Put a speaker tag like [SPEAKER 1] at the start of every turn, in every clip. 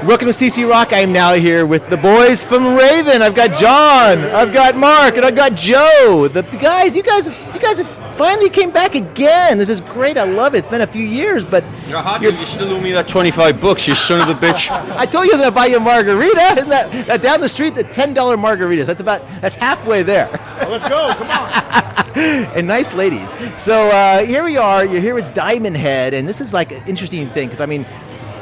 [SPEAKER 1] Welcome to CC Rock. I am now here with the boys from Raven. I've got John, I've got Mark, and I've got Joe. The guys, you guys finally came back again. This is great. I love it. It's been a few years, but
[SPEAKER 2] you're happy. You still owe me that $25, you son of a bitch.
[SPEAKER 1] I told you I was going to buy you a margarita. Isn't that down the street? The $10 margaritas. That's halfway there.
[SPEAKER 3] Well, let's go. Come on.
[SPEAKER 1] And nice ladies. So here we are. You're here with Diamond Head, and this is like an interesting thing because I mean,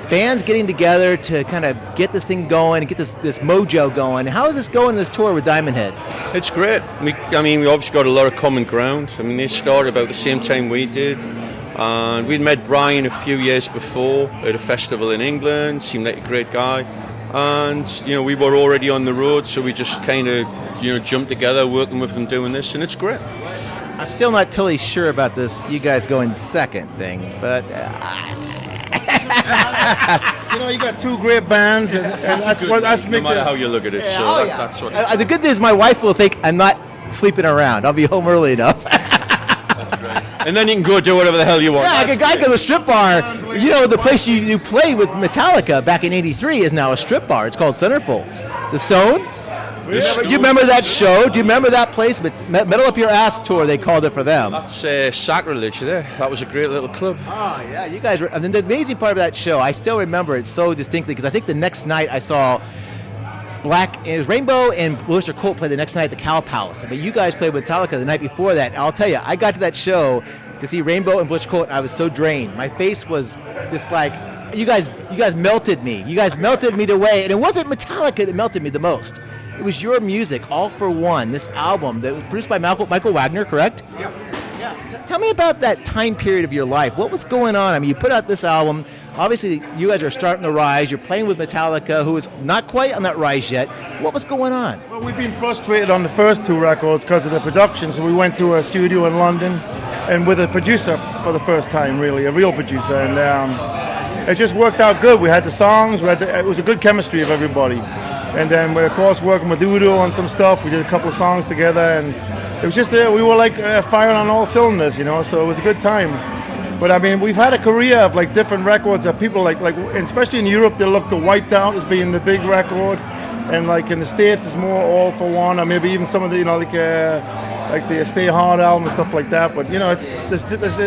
[SPEAKER 1] bands getting together to kind of get this thing going and get this mojo going. How is this going, this tour with Diamond Head?
[SPEAKER 2] It's great. We obviously got a lot of common ground. I mean, they started about the same time we did. And we'd met Brian a few years before at a festival in England. Seemed like a great guy. And, we were already on the road, so we just kind of, jumped together, working with them, doing this, and it's great.
[SPEAKER 1] I'm still not totally sure about this you guys going second thing, but...
[SPEAKER 3] you got two great bands, and that's what makes it.
[SPEAKER 2] No matter how you look at it, that's what.
[SPEAKER 1] The good news, my wife will think I'm not sleeping around. I'll be home early enough.
[SPEAKER 2] That's right. and then you can go do whatever the hell you want.
[SPEAKER 1] Yeah, I could go to the strip bar. You know, the place you played with Metallica back in '83 is now a strip bar. It's called Centerfolds. The Stone. Do you remember that show? Do you remember that place? Metal Up Your Ass tour, they called it for them.
[SPEAKER 2] That's sacrilege there. That was a great little club.
[SPEAKER 1] Oh, yeah, you guys were. And then the amazing part of that show, I still remember it so distinctly because I think the next night I saw it was Rainbow and Blister Colt play the next night at the Cow Palace. But you guys played with Metallica the night before that. And I'll tell you, I got to that show to see Rainbow and Blister Colt, and I was so drained. My face was just like, you guys melted me. You guys melted me away. And it wasn't Metallica that melted me the most. It was your music, All for One, this album that was produced by Michael Wagner, correct?
[SPEAKER 3] Yep.
[SPEAKER 1] Yeah. Tell me about that time period of your life. What was going on? I mean, you put out this album. Obviously, you guys are starting to rise. You're playing with Metallica, who is not quite on that rise yet. What was going on?
[SPEAKER 3] Well, we've been frustrated on the first two records because of the production, so we went to a studio in London and with a producer for the first time, really, a real producer, and it just worked out good. We had the songs, it was a good chemistry of everybody. And then we're, of course, working with Udo on some stuff. We did a couple of songs together, and it was just, we were like firing on all cylinders, you know, so it was a good time. But I mean, we've had a career of like different records that people like especially in Europe, they look to Wiped Out as being the big record. And like in the States, it's more All for One, or maybe even some of the, you know, like the Stay Hard album and stuff like that. But, you know,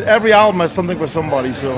[SPEAKER 3] every album has something for somebody, so.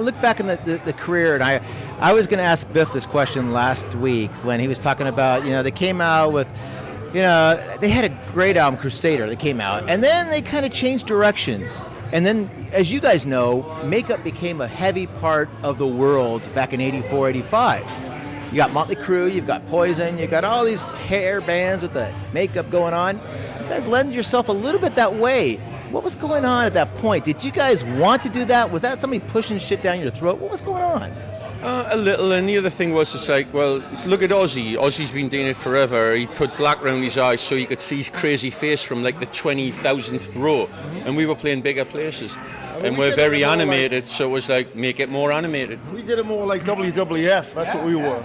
[SPEAKER 1] look back in the career, and I was going to ask Biff this question last week when he was talking about, they came out with, they had a great album, Crusader, that came out, and then they kind of changed directions. And then, as you guys know, makeup became a heavy part of the world back in 84, 85. You got Motley Crue, you've got Poison, you've got all these hair bands with the makeup going on. You guys lend yourself a little bit that way. What was going on at that point? Did you guys want to do that? Was that somebody pushing shit down your throat? What was going on?
[SPEAKER 2] A little, and the other thing was, it's like, well, look at Ozzy. Ozzy's been doing it forever. He put black around his eyes so you could see his crazy face from like the 20,000th row. And we were playing bigger places. And we're very animated, so it was like, make it more animated.
[SPEAKER 3] We did it more like WWF, that's what we were.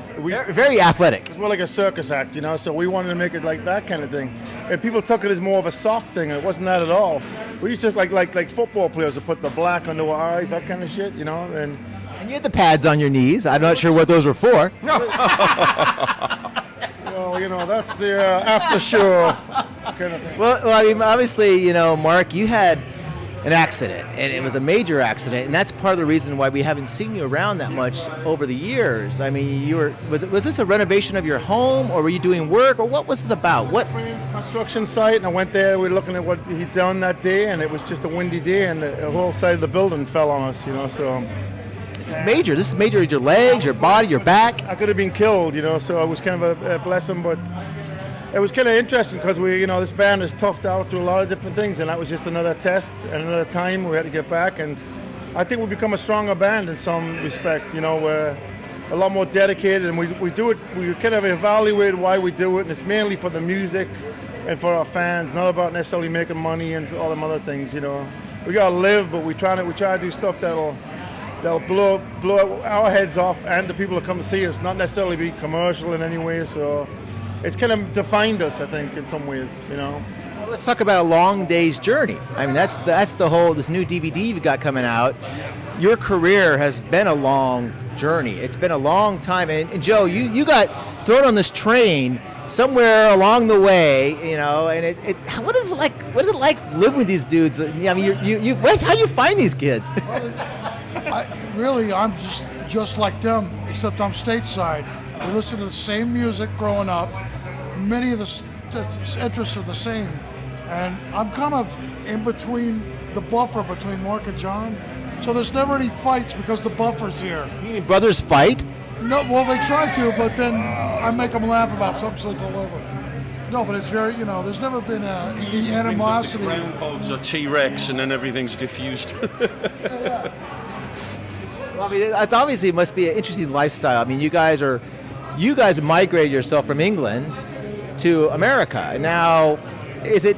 [SPEAKER 1] Very athletic.
[SPEAKER 3] It was more like a circus act, so we wanted to make it like that kind of thing. And people took it as more of a soft thing, and it wasn't that at all. We used to like football players would put the black under our eyes, that kind of shit,
[SPEAKER 1] And you had the pads on your knees. I'm not sure what those were for.
[SPEAKER 3] Well, that's the after show kind of thing.
[SPEAKER 1] Well, I mean, obviously, Mark, you had an accident, and it was a major accident, and that's part of the reason why we haven't seen you around that much over the years. I mean, was this a renovation of your home, or were you doing work, or what was this about? What
[SPEAKER 3] construction site, and I went there. We were looking at what he'd done that day, and it was just a windy day, and the whole side of the building fell on us. So.
[SPEAKER 1] This is major. This is major. Your legs, your body, your back.
[SPEAKER 3] I could have been killed, so it was kind of a blessing, but it was kind of interesting because this band is toughed out through a lot of different things, and that was just another test and another time we had to get back. And I think we've become a stronger band in some respect. We're a lot more dedicated, and we do it. We kind of evaluate why we do it, and it's mainly for the music and for our fans, not about necessarily making money and all them other things. We gotta live, but we try to do stuff that'll blow our heads off and the people that come to see us, not necessarily be commercial in any way. So it's kind of defined us, I think, in some ways.
[SPEAKER 1] Well, let's talk about A Long Day's Journey. I mean, that's the whole, this new DVD you've got coming out. Your career has been a long journey. It's been a long time. And Joe, you got thrown on this train somewhere along the way, and what is it like? What is it like living with these dudes? I mean, how do you find these kids?
[SPEAKER 4] I'm just like them, except I'm stateside. We listen to the same music growing up. Many of the interests are the same. And I'm kind of in between, the buffer between Mark and John. So there's never any fights because the buffer's here.
[SPEAKER 1] You mean brothers fight?
[SPEAKER 4] No, well, they try to, but then I make them laugh about some shit all over. No, but it's very, there's never been any animosity.
[SPEAKER 2] Groundhogs or T-Rex, and then everything's diffused.
[SPEAKER 1] Well, I mean, it obviously must be an interesting lifestyle. I mean, you guys migrated yourself from England to America, and now is it?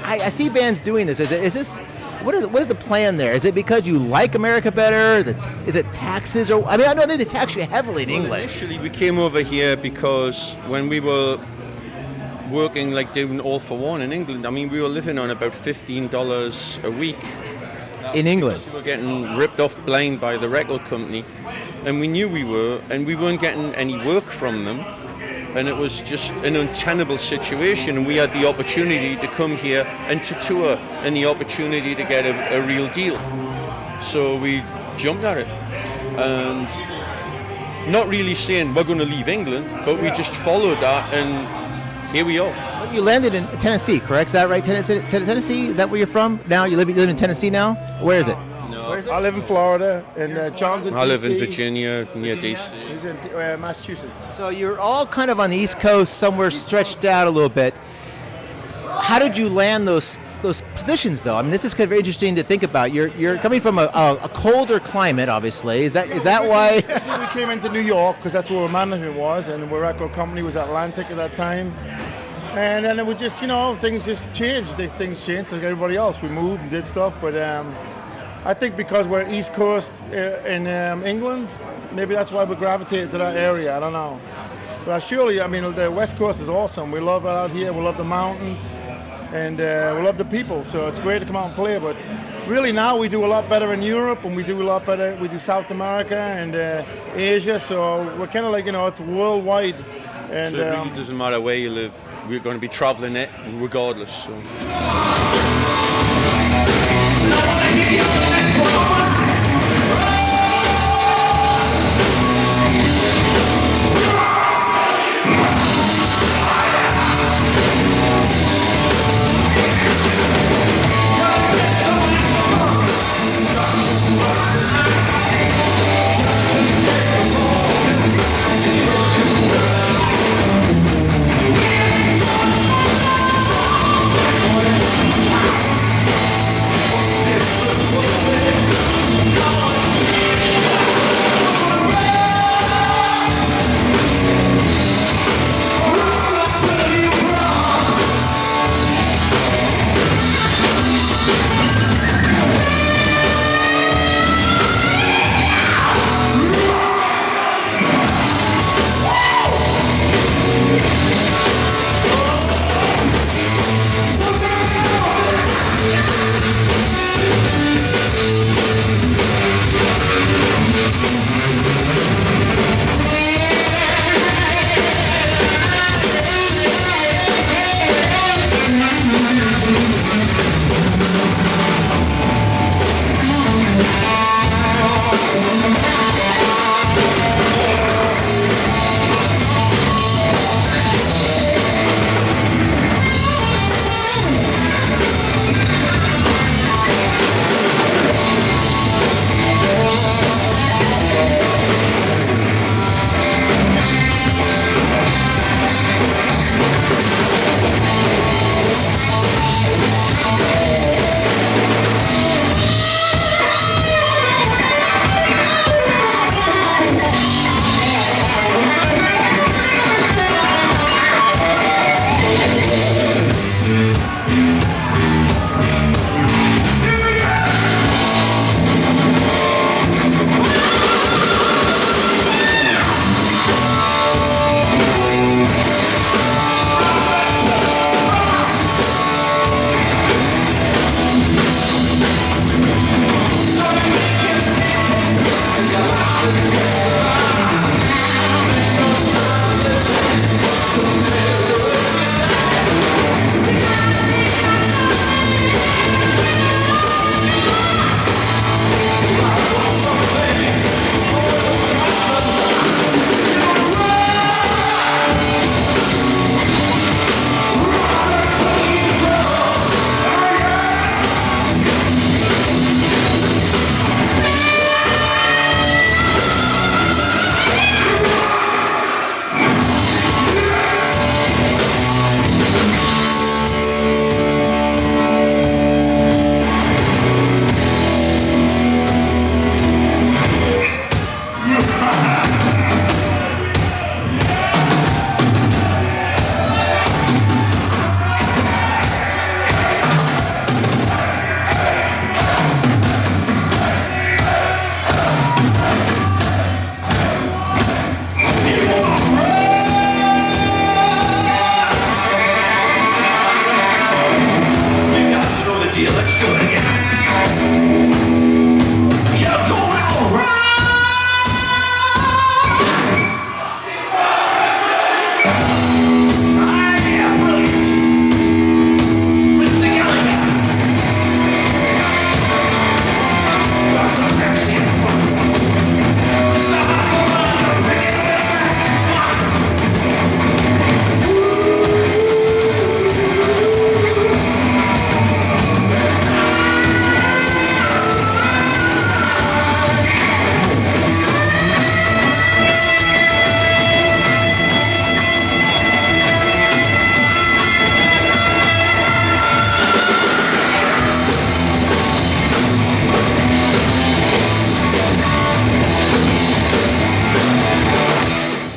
[SPEAKER 1] I see bands doing this. Is this? What is the plan there? Is it because you like America better? Is it taxes? Or I mean, I know they tax you heavily in England.
[SPEAKER 2] Initially, we came over here because when we were working, like doing All for One in England, I mean, we were living on about $15 a week.
[SPEAKER 1] In England?
[SPEAKER 2] We were getting ripped off blind by the record company, and we knew we were, and we weren't getting any work from them, and it was just an untenable situation, and we had the opportunity to come here and to tour, and the opportunity to get a real deal. So we jumped at it, and not really saying we're going to leave England, but we just followed that, and here we are.
[SPEAKER 1] You landed in Tennessee, correct? Is that right? Tennessee? Is that where you're from? Now you live in Tennessee now? Where is it?
[SPEAKER 2] No.
[SPEAKER 3] I live in Florida, and John's in
[SPEAKER 2] I live in
[SPEAKER 3] DC.
[SPEAKER 2] Virginia, near DC.
[SPEAKER 3] He's in Massachusetts.
[SPEAKER 1] So you're all kind of on the East Coast, somewhere stretched out a little bit. How did you land those positions, though? I mean, this is kind of interesting to think about. You're coming from a colder climate, obviously. Is that why?
[SPEAKER 3] We came into New York because that's where our management was, and our record company was Atlantic at that time. And then it would just, things just changed. Things changed like everybody else. We moved and did stuff, but I think because we're East Coast in England, maybe that's why we gravitated to that area. I don't know. But surely, I mean, the West Coast is awesome. We love it out here. We love the mountains, and we love the people. So it's great to come out and play. But really now we do a lot better in Europe, and we do a lot better. We do South America and Asia. So we're kind of like, it's worldwide. And
[SPEAKER 2] So it really doesn't matter where you live. We're going to be traveling it regardless. So.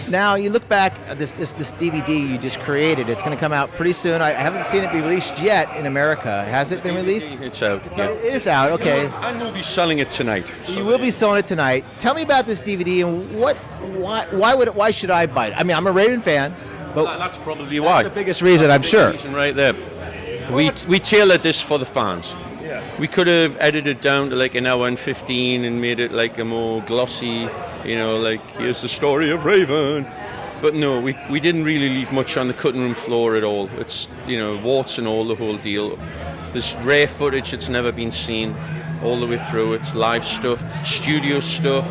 [SPEAKER 1] Now you look back at this DVD you just created. It's going to come out pretty soon. I haven't seen it be released yet in America. Has it been released?
[SPEAKER 2] It's out. Yeah.
[SPEAKER 1] It is out. Okay.
[SPEAKER 2] And we'll be selling it tonight.
[SPEAKER 1] You will be selling it tonight. Tell me about this DVD and why should I buy it? I mean, I'm a Raven fan, but
[SPEAKER 2] That's probably why.
[SPEAKER 1] the biggest reason, I'm sure.
[SPEAKER 2] Reason right there. We tailored this for the fans.
[SPEAKER 3] Yeah.
[SPEAKER 2] We could have edited down to like an hour and 15 and made it like a more glossy, like here's the story of Raven. But no, we didn't really leave much on the cutting room floor at all. It's, warts and all, the whole deal. There's rare footage that's never been seen all the way through. It's live stuff, studio stuff.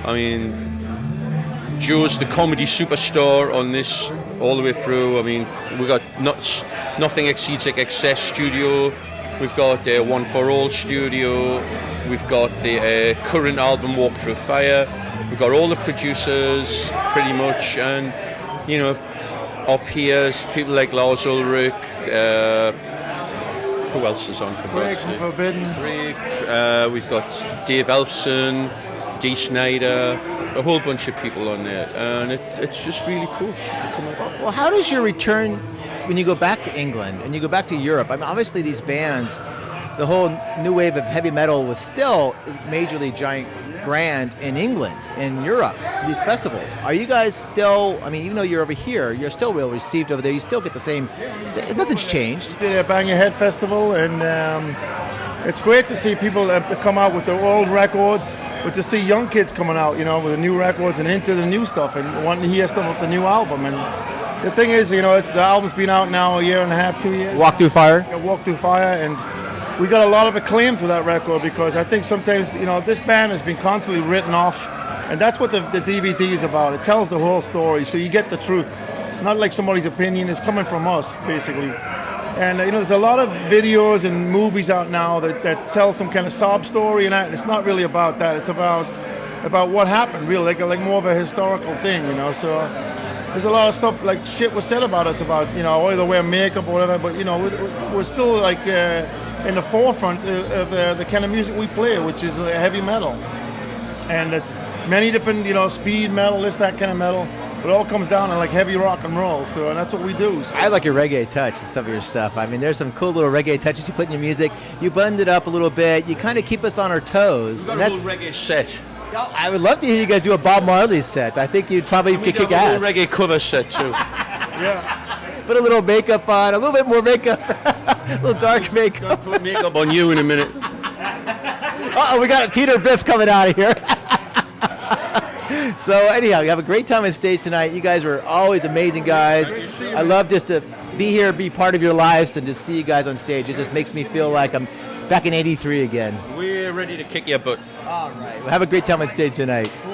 [SPEAKER 2] I mean, Joe's the comedy superstar on this all the way through. I mean, we got Nothing Exceeds like Excess studio. We've got the One for All studio. We've got the current album Walk Through Fire. We've got all the producers pretty much, and our peers, people like Lars Ulrich. Who else is on for
[SPEAKER 3] Greg from Forbidden.
[SPEAKER 2] We've got Dave Elfson, Dee Snider, a whole bunch of people on there, and it's just really cool.
[SPEAKER 1] Well, how does your return when you go back to England and you go back to Europe? I mean, obviously these bands, the whole new wave of heavy metal was still majorly giant grand in England, in Europe, these festivals. Are you guys still, I mean, even though you're over here, you're still well received over there, you still get the same, nothing's changed.
[SPEAKER 3] Did a Bang Your Head festival, and it's great to see people come out with their old records, but to see young kids coming out, with the new records and into the new stuff and wanting to hear stuff of the new album. And the thing is, it's the album's been out now a year and a half, 2 years.
[SPEAKER 1] Walk Through Fire?
[SPEAKER 3] Yeah, Walk Through Fire, and we got a lot of acclaim to that record because I think sometimes, this band has been constantly written off, and that's what the DVD is about. It tells the whole story, so you get the truth. Not like somebody's opinion, it's coming from us, basically. And, there's a lot of videos and movies out now that tell some kind of sob story, and it's not really about that. It's about what happened, really, like more of a historical thing, So there's a lot of stuff, like shit was said about us, about, either wear makeup or whatever, but, we're still, like, in the forefront of the kind of music we play, which is heavy metal. And there's many different, speed metal, that kind of metal. But it all comes down to like heavy rock and roll, so and that's what we do. So.
[SPEAKER 1] I like your reggae touch and some of your stuff. I mean, there's some cool little reggae touches you put in your music. You blend it up a little bit. You kind of keep us on our toes.
[SPEAKER 2] We've got a whole reggae set.
[SPEAKER 1] I would love to hear you guys do a Bob Marley set. I think you'd probably kick ass.
[SPEAKER 2] We got a whole reggae cover set too.
[SPEAKER 3] Yeah.
[SPEAKER 1] Put a little makeup on, a little bit more makeup, a little dark makeup.
[SPEAKER 2] Put makeup on you in a minute.
[SPEAKER 1] Uh-oh, we got Peter Biff coming out of here. So anyhow, you have a great time on stage tonight. You guys were always amazing guys. I love just to be here, be part of your lives, and just see you guys on stage. It just makes me feel like I'm back in '83 again.
[SPEAKER 2] We're ready to kick your butt.
[SPEAKER 1] All right. Well, have a great time on stage tonight.
[SPEAKER 3] Cool.